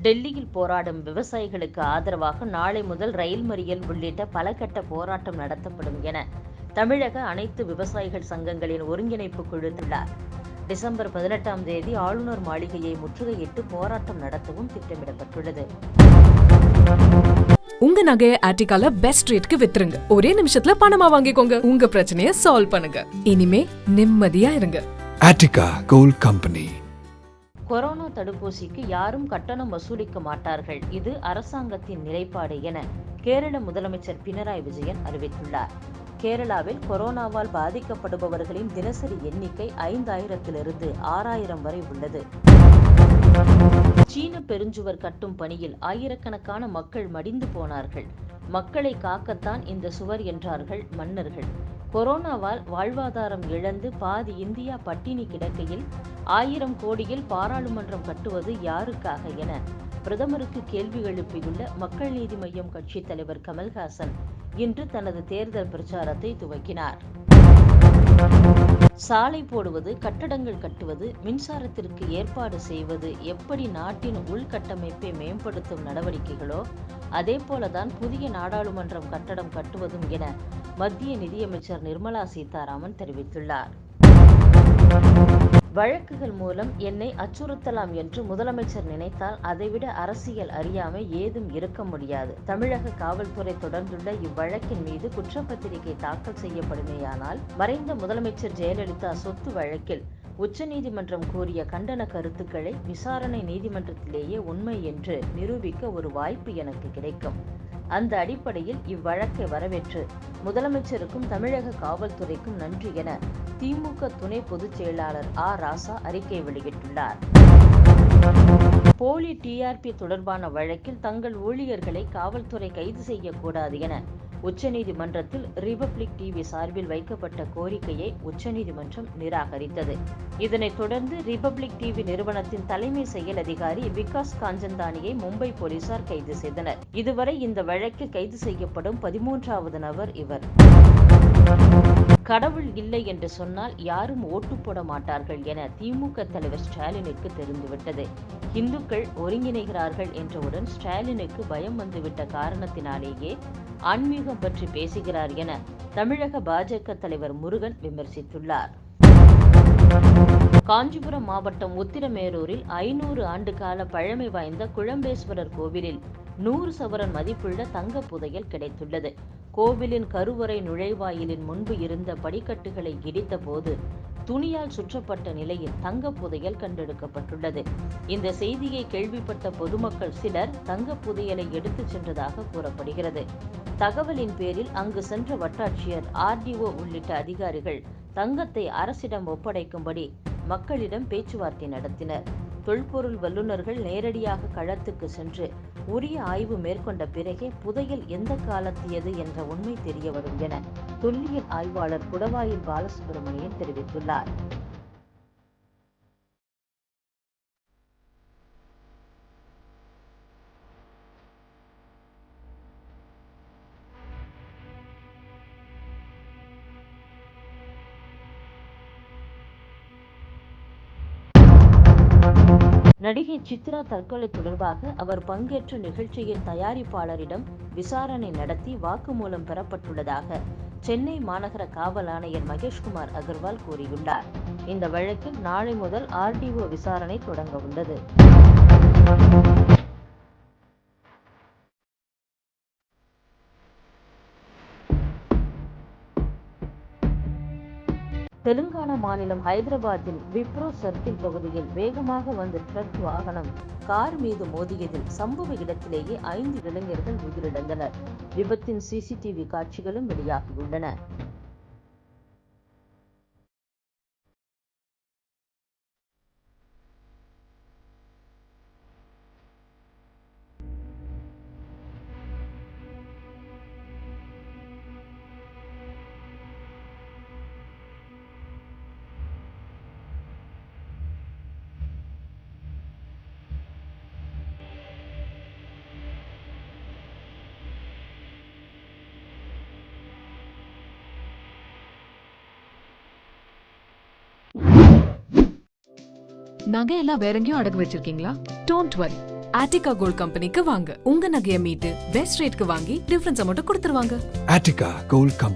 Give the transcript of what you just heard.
டெல்லியில் போராடும் விவசாயிகளுக்கு ஆதரவாக நாளை முதல் ரயில் மறியல் உள்ளிட்ட பல கட்ட போராட்டம் நடத்தப்படும் என தமிழக அனைத்து விவசாயிகள் சங்கங்களின் ஒருங்கிணைப்பு குழுத்துள்ளார். டிசம்பர் 18ஆம் தேதி ஆளுநர் மாளிகையை முற்றுகையிட்டு போராட்டம் நடத்தவும் திட்டமிடப்பட்டுள்ளது. உங்க நகையை ஆர்டிகால பெஸ்ட் ரேட்க்கு வித்துருங்க. ஒரே நிமிஷத்துல பணமா வாங்கிக்கோங்க. உங்க பிரச்சனையை சால்வ் பண்ணுங்க. இனிமே நிம்மதியா இருங்க. ஆர்டிகா கோல்ட் கம்பெனி. கொரோனா தடுப்பூசிக்கு யாரும் கட்டணம் வசூலிக்க மாட்டார்கள், இது அரசாங்கத்தின் நிலைப்பாடு என கேரள முதலமைச்சர் பினராயி விஜயன் அறிவித்துள்ளார். கேரளாவில் கொரோனாவால் பாதிக்கப்படுபவர்களின் தினசரி எண்ணிக்கை 5000 6000 வரை உள்ளது. சீன பெருஞ்சுவர் கட்டும் பணியில் ஆயிரக்கணக்கான மக்கள் மடிந்து போனார்கள். மக்களை காக்கத்தான் இந்த சுவர் என்றார்கள் மன்னர்கள். கொரோனாவால் வாழ்வாதாரம் இழந்து பாதி இந்தியா பட்டினி கிடக்கையில் 1000 கோடியில் பாராளுமன்றம் கட்டுவது யாருக்காக என பிரதமருக்கு கேள்வி எழுப்பியுள்ள மக்கள் நீதி மய்யம் கட்சித் தலைவர் கமல்ஹாசன் இன்று தனது தேர்தல் பிரச்சாரத்தை துவக்கினார். சாலை போடுவது, கட்டடங்கள் கட்டுவது, மின்சாரத்திற்கு ஏற்பாடு செய்வது எப்படி நாட்டின் உள்கட்டமைப்பை மேம்படுத்தும் நடவடிக்கைகளோ அதேபோலதான் புதிய நாடாளுமன்றம் கட்டடம் கட்டுவதும் என மத்திய நிதியமைச்சர் நிர்மலா சீதாராமன் தெரிவித்துள்ளார். வழக்குகள் மூலம் என்னை அச்சுறுத்தலாம் என்று முதலமைச்சர் நினைத்தால் அதைவிட அரசியல் அறியாமை ஏதும் இருக்க முடியாது. தமிழக காவல்துறை தொடர்ந்துள்ள இவ்வழக்கின் மீது குற்றப்பத்திரிகை தாக்கல் செய்யப்படுமேயானால் மறைந்த முதலமைச்சர் ஜெயலலிதா சொத்து வழக்கில் உச்சநீதிமன்றம் கூறிய கண்டன கருத்துக்களை விசாரணை நீதிமன்றத்திலேயே உண்மை என்று நிரூபிக்க ஒரு வாய்ப்பு எனக்கு கிடைக்கும். அந்த அடிப்படையில் இவ்வழக்கை வரவேற்று முதலமைச்சருக்கும் தமிழக காவல்துறைக்கும் நன்றி என திமுக துணை பொதுச் செயலாளர் ராசா அறிக்கை வெளியிட்டுள்ளார். போலி டிஆர்பி தொடர்பான வழக்கில் தங்கள் ஊழியர்களை காவல்துறை கைது செய்யக்கூடாது என உச்சநீதிமன்றத்தில் ரிபப்ளிக் டிவி சார்பில் வைக்கப்பட்ட கோரிக்கையை உச்சநீதிமன்றம் நிராகரித்தது. இதனைத் தொடர்ந்து ரிபப்ளிக் டிவி நிறுவனத்தின் தலைமை செயல் அதிகாரி விகாஸ் காஞ்சந்தானியை மும்பை போலீசார் கைது செய்தனர். இதுவரை இந்த வழக்கில் கைது செய்யப்படும் 13வது நபர் இவர். கடவுள் இல்லை என்று சொன்னால் யாரும் ஓட்டு போட மாட்டார்கள் என திமுக தலைவர் ஸ்டாலினுக்கு தெரிந்துவிட்டது. இந்துக்கள் ஒருங்கிணைகிறார்கள் என்றவுடன் ஸ்டாலினுக்கு பயம் வந்துவிட்ட காரணத்தினாலேயே ஆன்மீகம் பற்றி பேசுகிறார் என தமிழக பாஜக தலைவர் முருகன் விமர்சித்துள்ளார். காஞ்சிபுரம் மாவட்டம் உத்திரமேரூரில் 500 ஆண்டு கால பழமை வாய்ந்த குழம்பேஸ்வரர் கோவிலில் 100 சவரன் மதிப்புள்ள தங்க புதையல் கிடைத்துள்ளது. கோவிலின் கருவறை நுழைவாயிலின் முன்பு இருந்த படிக்கட்டுகளை இடித்த போது துணியால் சுற்றப்பட்ட நிலையில் தங்க புதையல் கண்டெடுக்கப்பட்டுள்ளது. இந்த செய்தியை கேள்விப்பட்ட பொதுமக்கள் சிலர் தங்க புதையலை எடுத்துச் சென்றதாக கூறப்படுகிறது. தகவலின் பேரில் அங்கு சென்ற வட்டாட்சியர், RDO உள்ளிட்ட அதிகாரிகள் தங்கத்தை அரசிடம் ஒப்படைக்கும்படி மக்களிடம் பேச்சுவார்த்தை நடத்தினர். தொல்பொருள் வல்லுநர்கள் நேரடியாக களத்துக்கு சென்று உரிய ஆய்வு மேற்கொண்ட பிறகே புதையல் எந்த காலத்தியது என்ற உண்மை தெரியவரும் என தொல்லியல் ஆய்வாளர் குடவாயில் பாலசுப்ரமணியன் தெரிவித்துள்ளார். நடிகை சித்ரா தற்கொலை தொடர்பாக அவர் பங்கேற்ற நிகழ்ச்சியின் தயாரிப்பாளரிடம் விசாரணை நடத்தி வாக்குமூலம் பெறப்பட்டுள்ளதாக சென்னை மாநகர காவல் ஆணையர் மகேஷ்குமார் அகர்வால் கூறியுள்ளார். இந்த வழக்கில் நாளை முதல் RDO விசாரணை தொடங்க உள்ளது. தெலுங்கானா மாநிலம் ஹைதராபாத்தில் விப்ரோ சர்க்கிள் பகுதியில் வேகமாக வந்த ட்ரக் வாகனம் கார் மீது மோதியதில் சம்பவ இடத்திலேயே 5 இளைஞர்கள் உயிரிழந்தனர். விபத்தின் CCTV காட்சிகளும் வெளியாகியுள்ளன. நகையெல்லாம் வேற எங்கேயும் அடகு வச்சிருக்கீங்களா? டோன்ட் வரி, ஆட்டிகா கோல்ட் கம்பெனிக்கு வாங்க. உங்க நகையை மீட்டு பெஸ்ட் ரேட்க்கு வாங்கி டிஃபரன்ஸ் அமௌண்ட் கொடுத்துருவாங்க. Attica Gold Company.